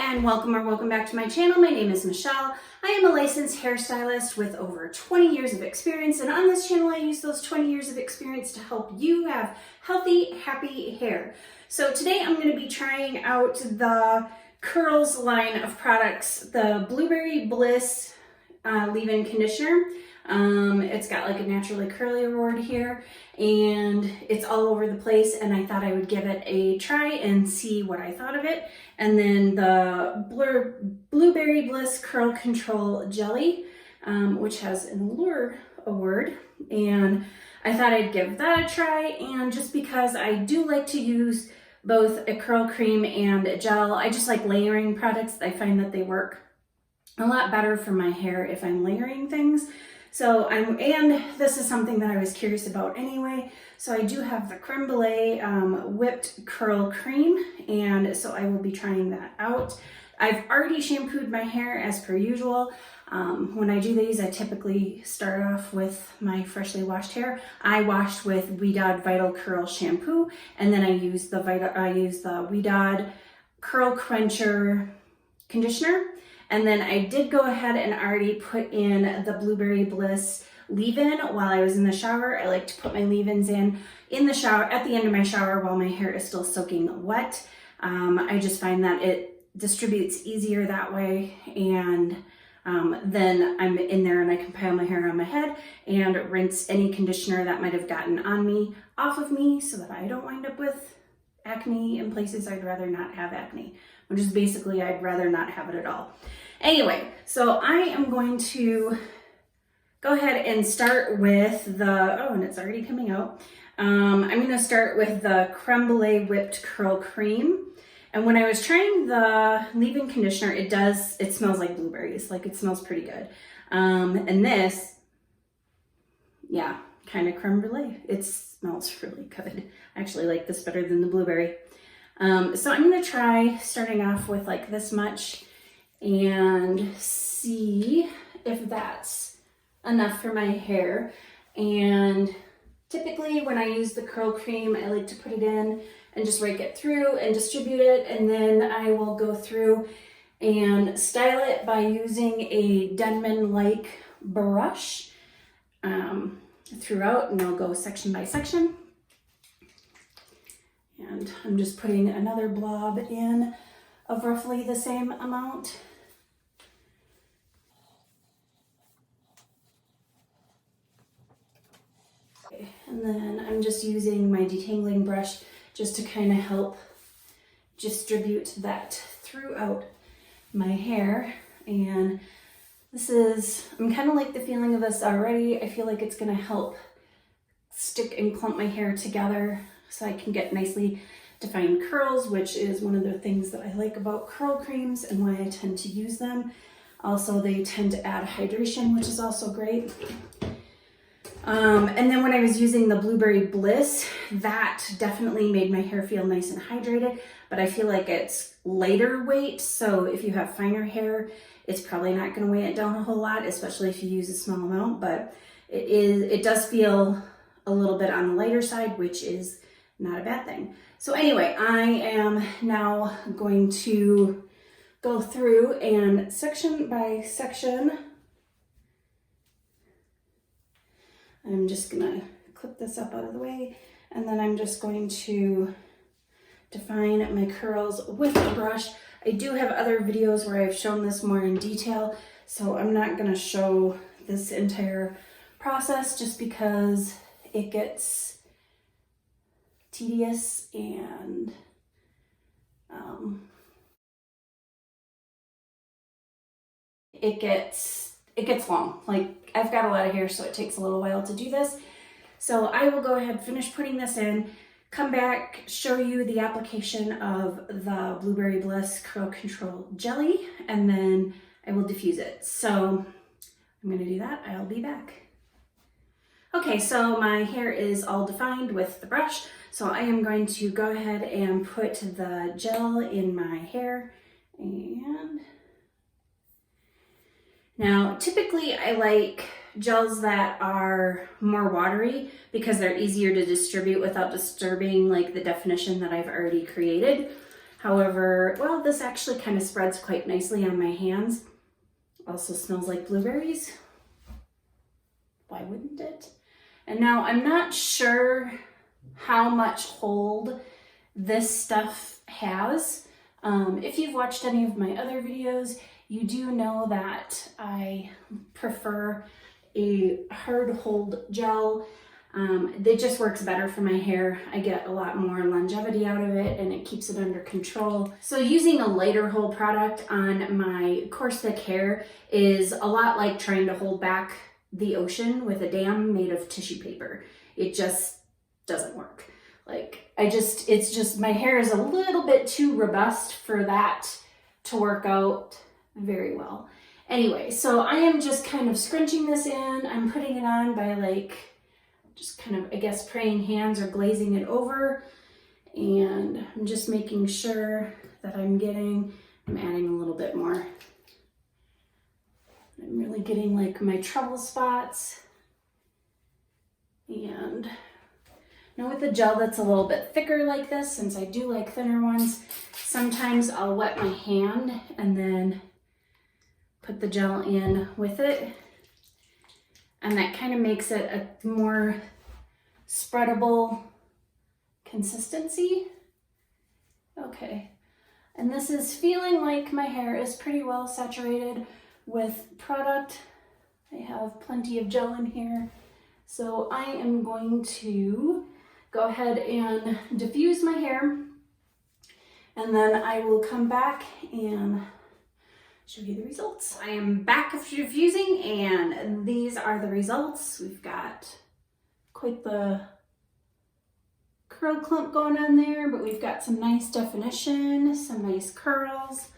and welcome back to my channel. My name is Michelle. I am a licensed hairstylist with over 20 years of experience, and on this channel I use those 20 years of experience to help you have healthy, happy hair. So today I'm going to be trying out the Curls line of products, the Blueberry Bliss leave-in conditioner. It's got like a naturally curly award here and it's all over the place, and I thought I would give it a try and see what I thought of it. And then the Blueberry Bliss Curl Control Jelly, which has an Allure award, and I thought I'd give that a try. And just because I do like to use both a curl cream and a gel, I just like layering products. I find that they work a lot better for my hair if I'm layering things. So and this is something that I was curious about anyway. So I do have the Creme Brulee whipped curl cream, and so I will be trying that out. I've already shampooed my hair as per usual. When I do these, I typically start off with my freshly washed hair. I washed with Ouidad Vital Curl shampoo, and then I use the Ouidad Curl Cruncher conditioner. And then I did go ahead and already put in the Blueberry Bliss leave-in while I was in the shower. I like to put my leave-ins in the shower, at the end of my shower while my hair is still soaking wet. I just find that it distributes easier that way, and then I'm in there and I can pile my hair on my head and rinse any conditioner that might have gotten on me off of me, so that I don't wind up with acne in places I'd rather not have acne, which is basically I'd rather not have it at all. Anyway, so I am going to go ahead and start with and it's already coming out. I'm going to start with the Creme Brulee Whipped Curl Cream. And when I was trying the leave-in conditioner, it smells like blueberries. Like, it smells pretty good. And this, yeah, kind of creme brulee. It smells really good. I actually like this better than the blueberry. So I'm going to try starting off with like this much and see if that's enough for my hair. And typically when I use the curl cream, I like to put it in and just rake it through and distribute it, and then I will go through and style it by using a Denman-like brush throughout, and I'll go section by section. And I'm just putting another blob in of roughly the same amount. Okay, and then I'm just using my detangling brush just to kind of help distribute that throughout my hair. And I'm kind of like the feeling of this already. I feel like it's going to help stick and clump my hair together so I can get nicely defined curls, which is one of the things that I like about curl creams and why I tend to use them. Also, they tend to add hydration, which is also great. And then when I was using the Blueberry Bliss, that definitely made my hair feel nice and hydrated, but I feel like it's lighter weight. So if you have finer hair, it's probably not going to weigh it down a whole lot, especially if you use a small amount, but it does feel a little bit on the lighter side, which is not a bad thing. So anyway, I am now going to go through and section by section. I'm just gonna clip this up out of the way, and then I'm just going to define my curls with the brush. I do have other videos where I've shown this more in detail, so I'm not gonna show this entire process just because it gets tedious and it gets long. Like, I've got a lot of hair, so it takes a little while to do this. So I will go ahead, finish putting this in, come back, show you the application of the Blueberry Bliss Curl Control Jelly, and then I will diffuse it. So I'm gonna do that. I'll be back. Okay, so my hair is all defined with the brush, so I am going to go ahead and put the gel in my hair. And now, typically I like gels that are more watery because they're easier to distribute without disturbing like the definition that I've already created. However, well, this actually kind of spreads quite nicely on my hands. Also smells like blueberries. Why wouldn't it? And now I'm not sure how much hold this stuff has. If you've watched any of my other videos, you do know that I prefer a hard hold gel. It just works better for my hair. I get a lot more longevity out of it and it keeps it under control. So using a lighter hold product on my coarse thick hair is a lot like trying to hold back the ocean with a dam made of tissue paper. It just doesn't work. Like, it's just, my hair is a little bit too robust for that to work out very well. Anyway, so I am just kind of scrunching this in. I'm putting it on by like, just kind of, I guess, praying hands or glazing it over. And I'm just making sure that I'm adding a little bit more. I'm really getting like my trouble spots. And now with the gel that's a little bit thicker like this, since I do like thinner ones, sometimes I'll wet my hand and then put the gel in with it. And that kind of makes it a more spreadable consistency. Okay, and this is feeling like my hair is pretty well saturated with product. I have plenty of gel in here. So I am going to go ahead and diffuse my hair, and then I will come back and show you the results. I am back after diffusing, and these are the results. We've got quite the curl clump going on there, but we've got some nice definition, some nice curls,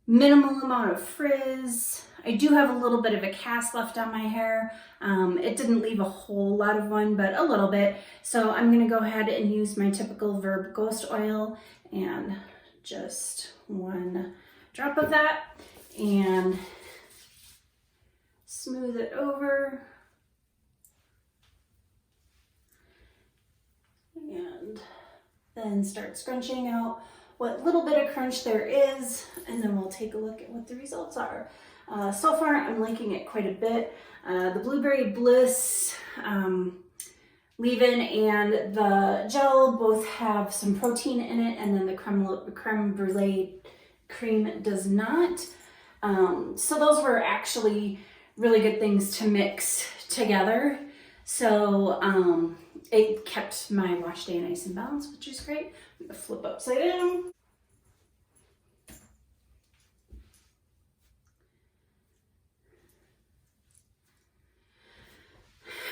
minimal amount of frizz. I do have a little bit of a cast left on my hair. It didn't leave a whole lot of one, but a little bit. So I'm gonna go ahead and use my typical Verb Ghost Oil and just one drop of that and smooth it over. And then start scrunching out what little bit of crunch there is, and then we'll take a look at what the results are. So far, I'm liking it quite a bit. The Blueberry Bliss leave-in and the gel both have some protein in it, and then the Creme Brulee cream does not. So those were actually really good things to mix together. So it kept my wash day nice and balanced, which is great. I'm gonna flip upside down.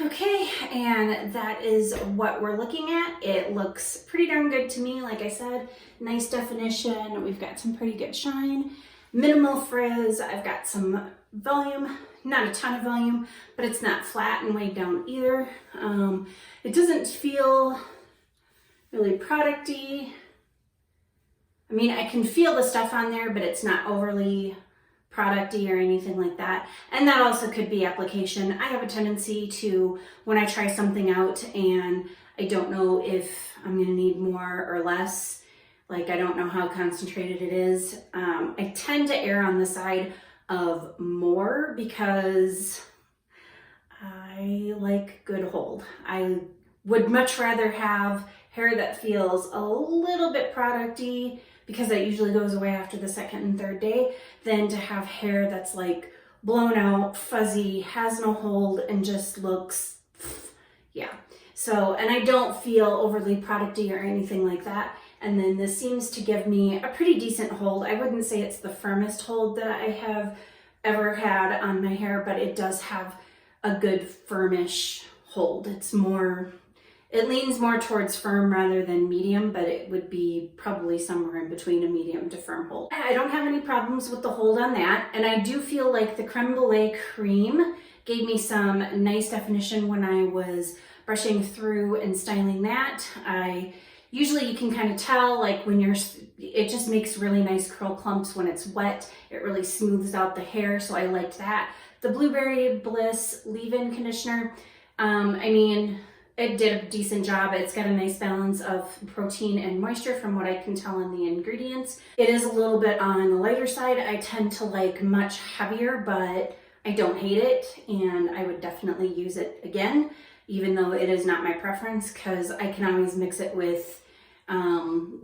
Okay, and that is what we're looking at. It looks pretty darn good to me. Like I said, nice definition. We've got some pretty good shine, minimal frizz. I've got some volume, not a ton of volume, but it's not flat and weighed down either. It doesn't feel really product-y. I mean, I can feel the stuff on there, but it's not overly product-y or anything like that. And that also could be application. I have a tendency to, when I try something out and I don't know if I'm gonna need more or less, like I don't know how concentrated it is, I tend to err on the side of more because I like good hold. I would much rather have hair that feels a little bit product-y, because that usually goes away after the second and third day, than to have hair that's like blown out, fuzzy, has no hold, and just looks, yeah. So, and I don't feel overly product-y or anything like that. And then this seems to give me a pretty decent hold. I wouldn't say it's the firmest hold that I have ever had on my hair, but it does have a good firmish hold. It's more, it leans more towards firm rather than medium, but it would be probably somewhere in between a medium to firm hold. I don't have any problems with the hold on that. And I do feel like the Creme Brulee cream gave me some nice definition when I was brushing through and styling that. Usually you can kind of tell, like when it just makes really nice curl clumps when it's wet. It really smooths out the hair, so I liked that. The Blueberry Bliss leave-in conditioner, I mean, it did a decent job. It's got a nice balance of protein and moisture from what I can tell in the ingredients. It is a little bit on the lighter side. I tend to like much heavier, but I don't hate it, and I would definitely use it again, even though it is not my preference, because I can always mix it with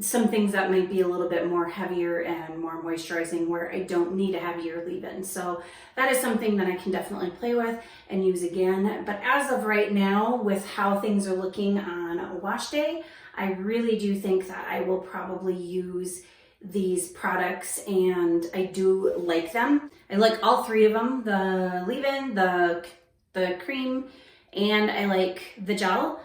some things that might be a little bit more heavier and more moisturizing where I don't need a heavier leave-in. So that is something that I can definitely play with and use again. But as of right now, with how things are looking on a wash day, I really do think that I will probably use these products, and I do like them. I like all three of them, the leave-in, the cream, and I like the gel.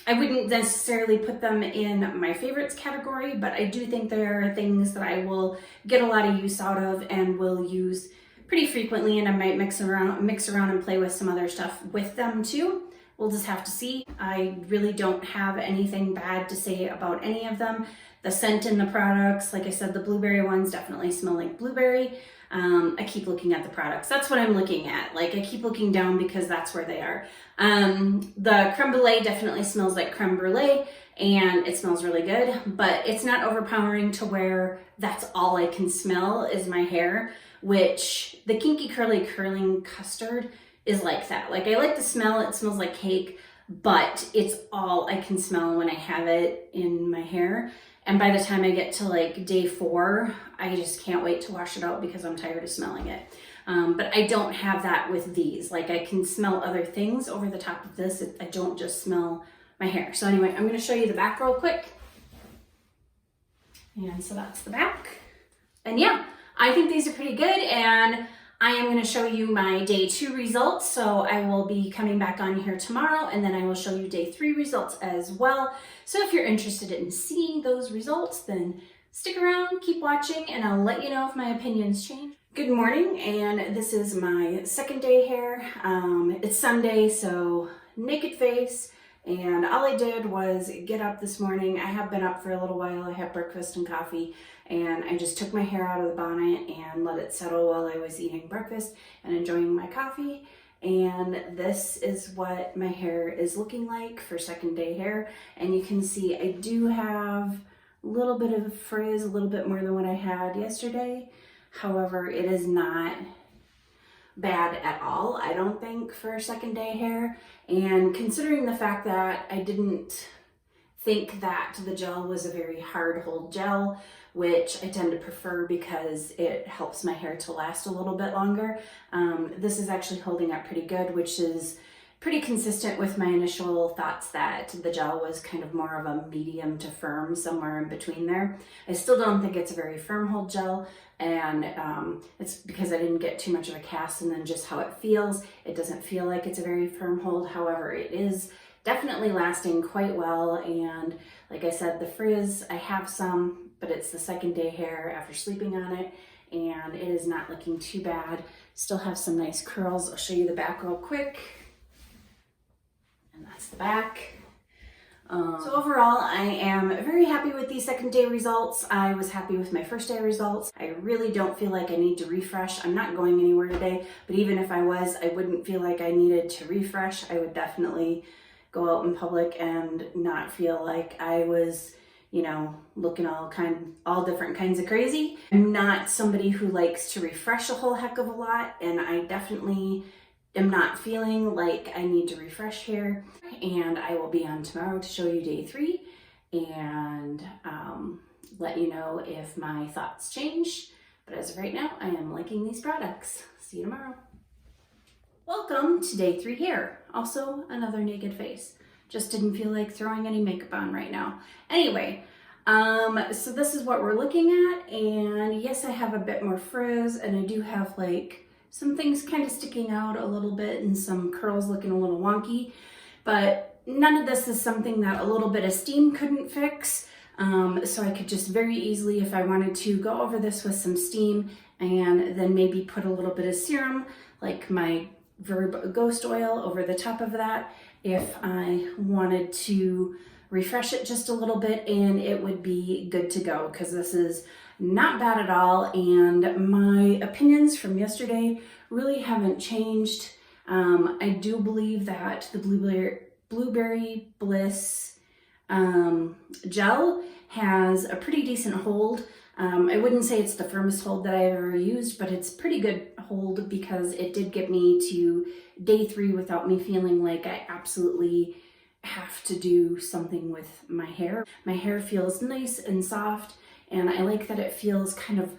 I wouldn't necessarily put them in my favorites category, but I do think there are things that I will get a lot of use out of and will use pretty frequently, and I might mix around and play with some other stuff with them too. We'll just have to see. I really don't have anything bad to say about any of them. The scent in the products, like I said, the blueberry ones definitely smell like blueberry. I keep looking at the products. That's what I'm looking at. Like, I keep looking down because that's where they are. The Creme Brulee definitely smells like Creme Brulee, and it smells really good, but it's not overpowering to where that's all I can smell is my hair, which the Kinky Curly Curling Custard is like that. Like, I like the smell. It smells like cake, but it's all I can smell when I have it in my hair. And by the time I get to like day 4, I just can't wait to wash it out because I'm tired of smelling it. But I don't have that with these. Like, I can smell other things over the top of this. I don't just smell my hair. So anyway, I'm gonna show you the back real quick. And so that's the back. And yeah, I think these are pretty good, and I am going to show you my day 2 results. So I will be coming back on here tomorrow, and then I will show you day 3 results as well. So if you're interested in seeing those results, then stick around, keep watching, and I'll let you know if my opinions change. Good morning, and this is my second day here. It's Sunday, so naked face. And all I did was get up this morning. I have been up for a little while. I had breakfast and coffee, and I just took my hair out of the bonnet and let it settle while I was eating breakfast and enjoying my coffee. And this is what my hair is looking like for second day hair. And you can see I do have a little bit of frizz, a little bit more than what I had yesterday. However, it is not bad at all, I don't think, for second day hair. And considering the fact that I didn't think that the gel was a very hard hold gel, which I tend to prefer because it helps my hair to last a little bit longer, this is actually holding up pretty good, which is pretty consistent with my initial thoughts that the gel was kind of more of a medium to firm, somewhere in between there. I still don't think it's a very firm hold gel, and it's because I didn't get too much of a cast, and then just how it feels, it doesn't feel like it's a very firm hold. However, it is definitely lasting quite well, and like I said, the frizz, I have some, but it's the second day hair after sleeping on it, and it is not looking too bad. Still have some nice curls. I'll show you the back real quick. And that's the back. So overall, I am very happy with these second day results. I was happy with my first day results. I really don't feel like I need to refresh. I'm not going anywhere today, but even if I was, I wouldn't feel like I needed to refresh. I would definitely go out in public and not feel like I was, you know, looking all different kinds of crazy. I'm not somebody who likes to refresh a whole heck of a lot, and I definitely am not feeling like I need to refresh here. And I will be on tomorrow to show you day 3 and let you know if my thoughts change. But as of right now, I am liking these products. See you tomorrow. Welcome to day 3 here. Also another naked face. Just didn't feel like throwing any makeup on right now. Anyway, so this is what we're looking at. And yes, I have a bit more frizz, and I do have like some things kind of sticking out a little bit and some curls looking a little wonky, but none of this is something that a little bit of steam couldn't fix. So I could just very easily, if I wanted to, go over this with some steam and then maybe put a little bit of serum, like my Verb Ghost Oil, over the top of that if I wanted to refresh it just a little bit, and it would be good to go, because this is not bad at all, and my opinions from yesterday really haven't changed. I do believe that the Blueberry Bliss gel has a pretty decent hold. I wouldn't say it's the firmest hold that I've ever used, but it's pretty good hold because it did get me to day 3 without me feeling like I absolutely have to do something with my hair. My hair feels nice and soft, and I like that it feels kind of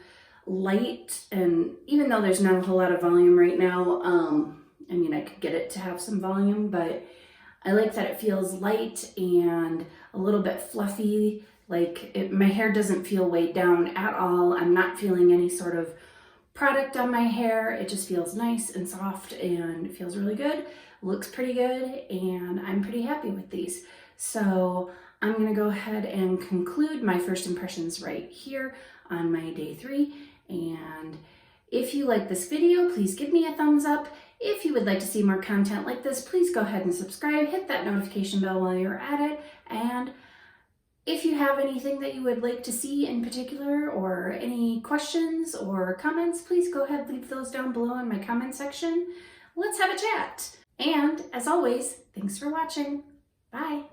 light, and even though there's not a whole lot of volume right now, I mean, I could get it to have some volume, but I like that it feels light and a little bit fluffy. Like my hair doesn't feel weighed down at all. I'm not feeling any sort of product on my hair. It just feels nice and soft and it feels really good. Looks pretty good, and I'm pretty happy with these. So I'm gonna go ahead and conclude my first impressions right here on my day 3. And if you like this video, please give me a thumbs up. If you would like to see more content like this, please go ahead and subscribe, hit that notification bell while you're at it. And if you have anything that you would like to see in particular, or any questions or comments, please go ahead and leave those down below in my comment section. Let's have a chat. And as always, thanks for watching. Bye.